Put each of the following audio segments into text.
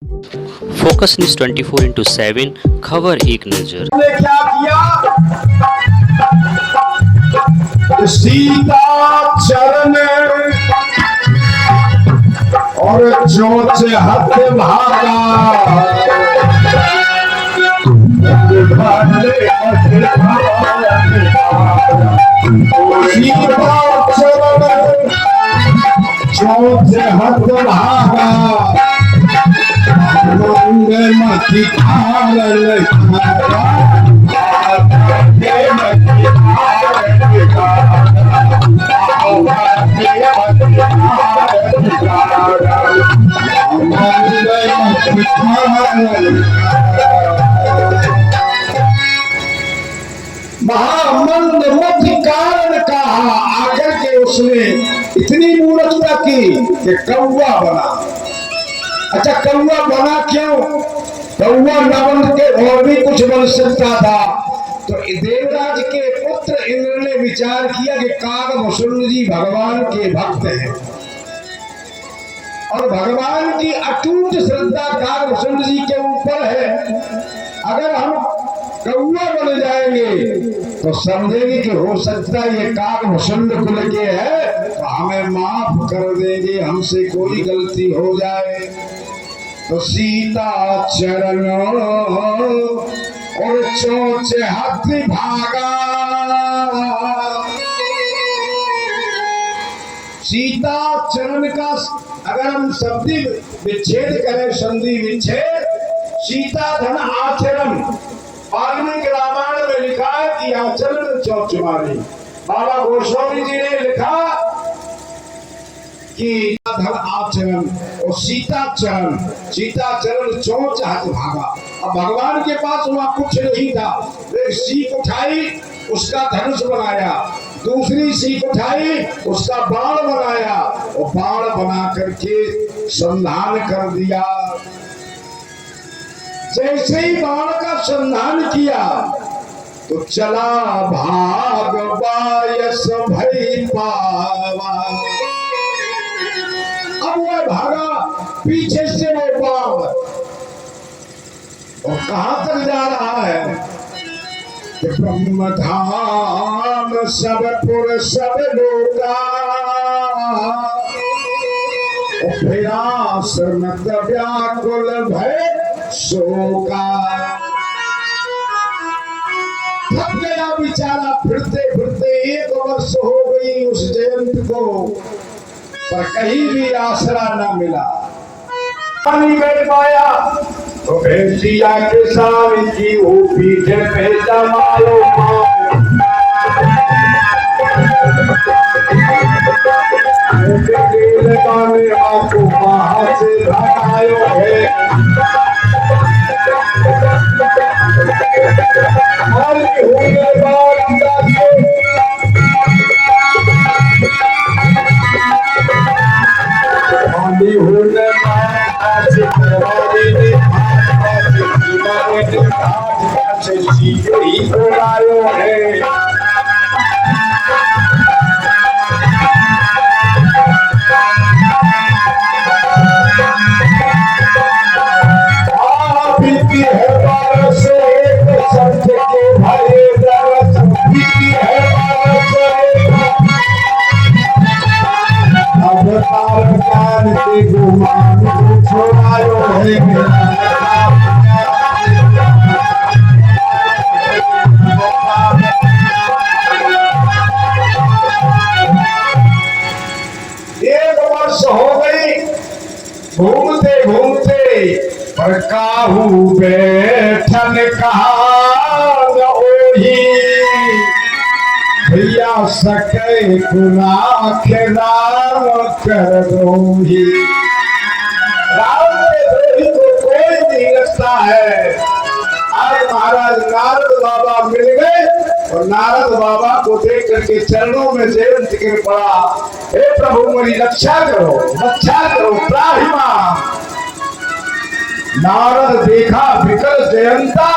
Focus news 24/7 खबर एक नजर। ने क्या किया? सीता चरण और चोच हथ भागा, सीता चरण चोच हथ भागा, मती महामंद मत कारण कहा, आकर के उसने इतनी मूर्खता की कि कौवा बना। अच्छा, कौवा बना क्यों? कौवा न बन के और भी कुछ बन सकता था। तो देवराज के पुत्र इंद्र ने विचार किया कि काकभूषण जी भगवान के भक्त हैं और भगवान की अटूट श्रद्धा काकभूषण जी के ऊपर है। अगर हम कौवा बन जाएंगे तो समझेंगे कि हो सकता है ये काकभूषण कुल के है, तो हमें माफ कर देंगे, हमसे कोई गलती हो जाए। तो सीता चरण और चोच हाथ भागा, सीता चरण का अगर हम संधि विच्छेद करें, संधि विच्छेद, सीता धन आचरण, वाल्मीकि रामायण में लिखा है कि आचरण चोच मारी। बाबा गोस्वामी जी ने लिखा कि धन आचरण और सीता चरण, सीता चरण चोच हाथ भागा। अब भगवान के पास वहां कुछ नहीं था, एक सीख उठाई, उसका धनुष बनाया, दूसरी सीख उठाई, उसका बाण बनाया और बाण बना करके संधान कर दिया। जैसे ही बाण का संधान किया तो चला भाग बायस भई पावा। अब वह भागा, पीछे से वो बाण, और कहां तक जा रहा है कि ब्रह्म धाम सब पुर सब लोका, फिरासनत व्याकुल भय शोका। थक गया बेचारा, फिरते फिरते 1 वर्ष हो गई उस जयंत को, पर कहीं भी आसरा न मिला, पानी मिल पाया। तो भैंसिया के स्वामी जी वो पीछे पे जमालो लगाने आपको वहां से भगायो है, होने बाद घूमते घूमते पर काहू बैठन कहा ओही, भैया सके गुनाह के राम कर दोही। राम के द्रोही को कोई नहीं लगता है। आज महाराज नारद बाबा मिल गए और नारद बाबा को देख करके चरणों में जयंत गिर पड़ा, हे प्रभु मेरी रक्षा करो, रक्षा करो त्राहिमाम। नारद देखा विकल जयंता,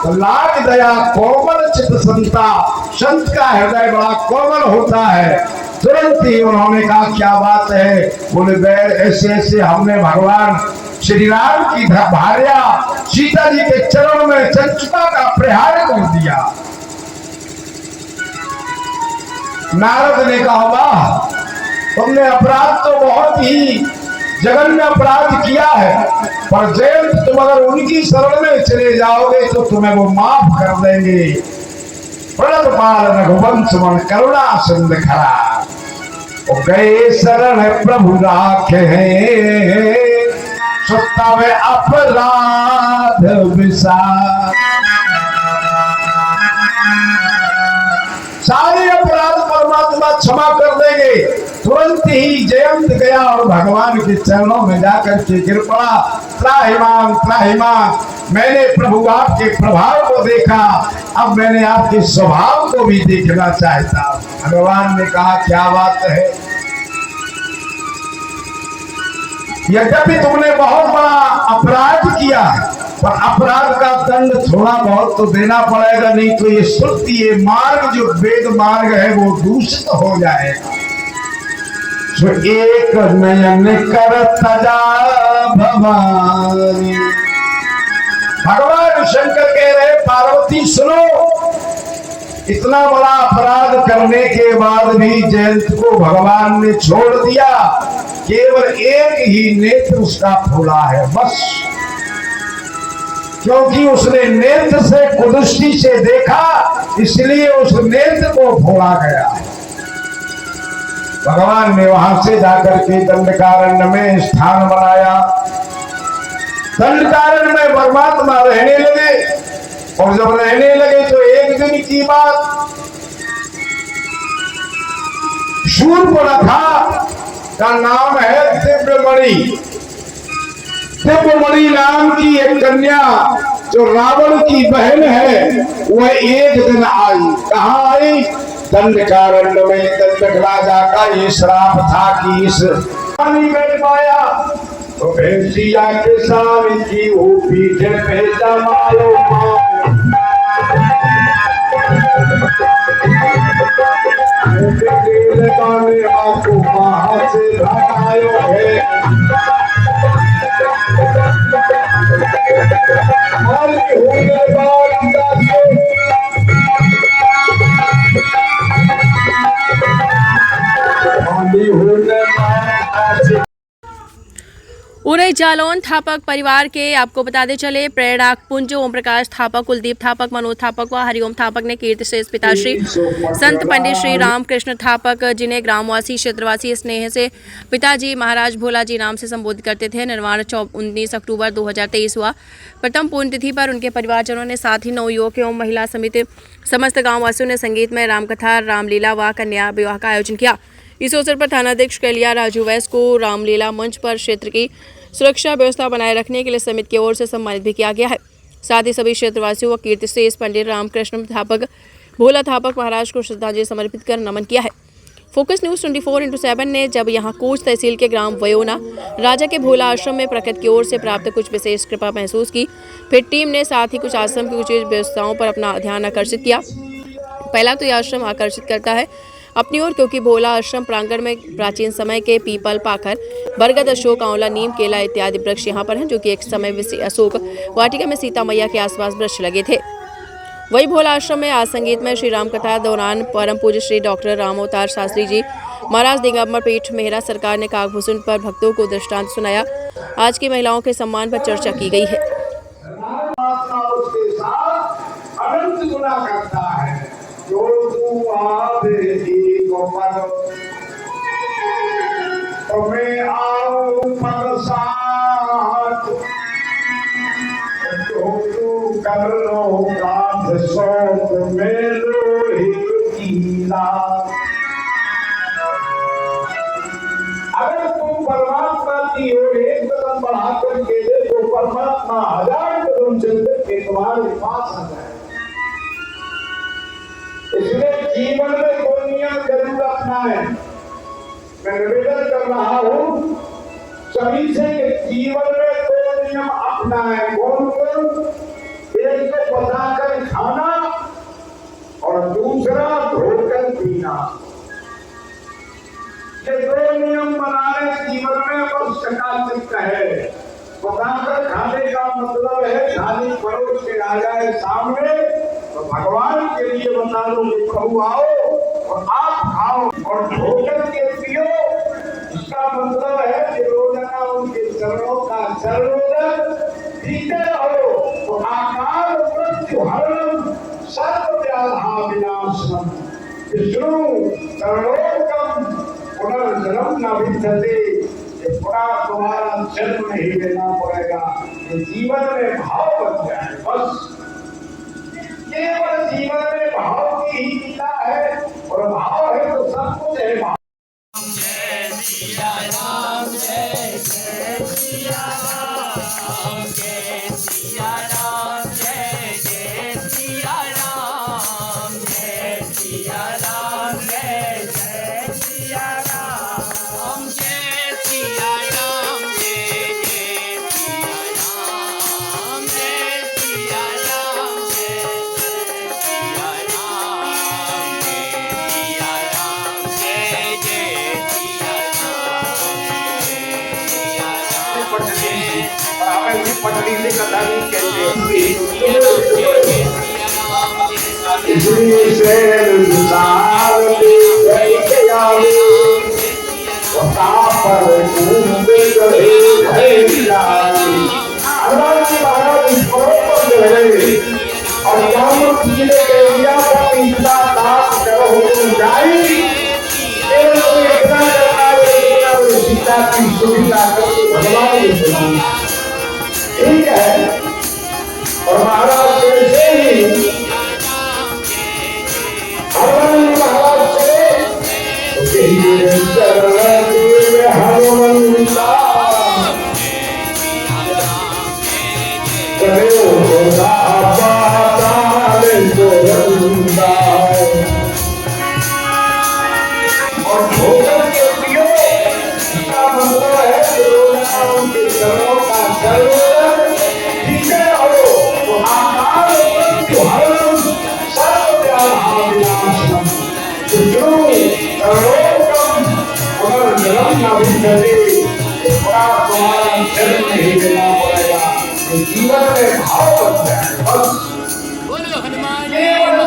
तो लाग दया कोमल चित संता। संत का हृदय बड़ा कोमल होता है। तुरंत ही उन्होंने कहा क्या बात है, बोले बैर ऐसे ऐसे हमने भगवान श्री राम की भार्या सीता जी के चरणों में चंचुता का प्रहार कर दिया। नारद ने कहा, वाह, तुमने अपराध तो बहुत ही जघन्य अपराध किया है, पर जयंत तुम अगर उनकी शरण में चले जाओगे तो तुम्हें वो माफ कर देंगे। प्रणतपाल रघुवंश मन करुणा सिंध खरा, वो गए शरण प्रभु राखे सुता में अपराध विसार। सारे अपराध परमात्मा क्षमा कर देंगे। तुरंत ही जयंत गया और भगवान के चरणों में जाकर के गिर पड़ा, त्राहिमाम त्राहिमाम, मैंने प्रभु आपके प्रभाव को देखा, अब मैंने आपके स्वभाव को भी देखना चाहता। भगवान ने कहा, क्या बात है, यद्यपि तुमने बहुत बड़ा अपराध किया, पर अपराध का दंड थोड़ा बहुत तो देना पड़ेगा, नहीं तो ये श्रुति, ये मार्ग जो वेद मार्ग है वो दूषित हो जाएगा। जो एक नयन कर तजा भवानी, भगवान शंकर कह रहे, पार्वती सुनो, इतना बड़ा अपराध करने के बाद भी जयंत को भगवान ने छोड़ दिया, केवल एक ही नेत्र उसका फूला है बस, क्योंकि उसने नेत्र से कुदृष्टि से देखा, इसलिए उस नेत्र को फोड़ा गया। भगवान ने वहां से जाकर के दंडकारण्य में स्थान बनाया। दंडकारण्य में परमात्मा रहने लगे, और जब रहने लगे तो एक दिन की बात, शूर्पणखा का नाम है दिव्यमणि। दिव्यमणि नाम की एक कन्या जो रावण की बहन है, वह एक दिन आई। कहाँ आई? दंडकारण्य में। दंडक राजा का ये श्राप था कि इस पानी में पाया तो भैंसिया के स्वामी की वो पीछे भेजा मारो लगाने आपको वहां से भगायो है। उरई जालौन थापक परिवार के आपको बताते चले प्रेरणाक पुंज ओम प्रकाश थापक, कुलदीप थापक, मनोज थापक व हरिओम थापक ने कीर्ति से पिताश्री संत पंडित श्री रामकृष्ण थापक, जिन्हें ग्रामवासी क्षेत्रवासी स्नेह से पिताजी महाराज भोला जी नाम से संबोधित करते थे, निर्वाण 19 अक्टूबर 2023 हुआ। प्रथम पुण्यतिथि पर उनके परिवारजनों ने साथ ही नवयुवक एवं महिला समिति समस्त गाँववासियों ने संगीत में रामकथा, रामलीला व कन्या विवाह का आयोजन किया। इस अवसर पर थानाध्यक्ष कलिया राजू वैस को रामलीला मंच पर क्षेत्र की सुरक्षा व्यवस्था बनाए रखने के लिए समिति की ओर से सम्मानित भी किया गया है। साथ ही सभी क्षेत्रवासियों व कीर्ति से इस पंडित रामकृष्ण थापक, भोला थापक महाराज को श्रद्धांजलि समर्पित कर नमन किया है। फोकस न्यूज 24/7 ने जब यहां कोच तहसील के ग्राम वयोना राजा के भोला आश्रम में प्रकृति की ओर से प्राप्त कुछ विशेष कृपा महसूस की, फिर टीम ने साथ ही कुछ आश्रम की कुछ व्यवस्थाओं पर अपना ध्यान आकर्षित किया। पहला तो यह आश्रम आकर्षित करता है अपनी ओर, क्योंकि भोला आश्रम प्रांगण में प्राचीन समय के पीपल, पाखर, बरगद, अशोक, आंवला, नीम, केला इत्यादि वृक्ष यहाँ पर हैं, जो कि एक समय में अशोक वाटिका में सीता मैया के आसपास वृक्ष लगे थे। वही भोला आश्रम में आज संगीत में श्री राम कथा दौरान परम पूज्य श्री डॉक्टर रामअवतार शास्त्री जी महाराज दिगंबर पीठ मेहरा सरकार ने काकभूषण पर भक्तों को दृष्टांत सुनाया। आज की महिलाओं के सम्मान पर चर्चा की गई है। मैं आऊं पग साथ तो कर लो कांध सौंप में लोहे की लात। अगर तुम परमात्मा की ओर एक कदम बढ़ा करके देखो, परमात्मा 1000 कदम चलते के तुम्हारे पास आ जाए। इसलिए जीवन में कोई नियम जरूर अपनाएं। मैं निवेदन कर रहा हूं सभी से कि जीवन में दो नियम अपनाएं। कौन कौन? एक तो पकाकर खाना और दूसरा धोकर पीना। ये दो नियम बनाने जीवन में बस चकाचक है। पकाकर खाने का मतलब है थाली परोस के आ जाए सामने तो भगवान के लिए बता दो कि प्रभु आओ और आप खाओ और भोजन के पियो। इसका मतलब है कि रोजाना उनके चरणों का चरणोदन पीते रहो तो आकार मृत्यु हरणम सर्व व्याधा विनाशनम विष्णु चरणोत्तम पुनर्जन्म न विद्यते। पुनः तुम्हारा जन्म नहीं लेना पड़ेगा, ये जीवन में भाव बन जाए बस। केवल जीवन में भाव की ही लीला है और भाव है तो सब कुछ है। भाव जय सिया राम जय जय सिया राम जय सिया राम जय जय सिया राम जय सिया राम जय जय सिया राम जय सिया राम जय जय सिया राम जय सिया राम जय जय सिया राम जय सिया राम जय जय पटरी से कथा नहीं कहते इसलिए से इंसान पर घूमते रहे और जामुन पीले के लिया पर इतना ताप करो जाई इतना सीता की सुविधा करके भगवान ठीक है। और महाराज कैसे ही महाराज से हनुमंता और भोजन के पियो इसका मतलब है उनके चरणों का चरणोदन पीते रहो तो आकार मृत्यु हरणम सर्व व्याधा विनाशनम विष्णु चरणोत्तम पुनर्जन्म न विद्यते। तुम्हारा जन्म नहीं लेना पड़ेगा, जीवन में भाव बन जाए बस। बोलो हनुमान केवल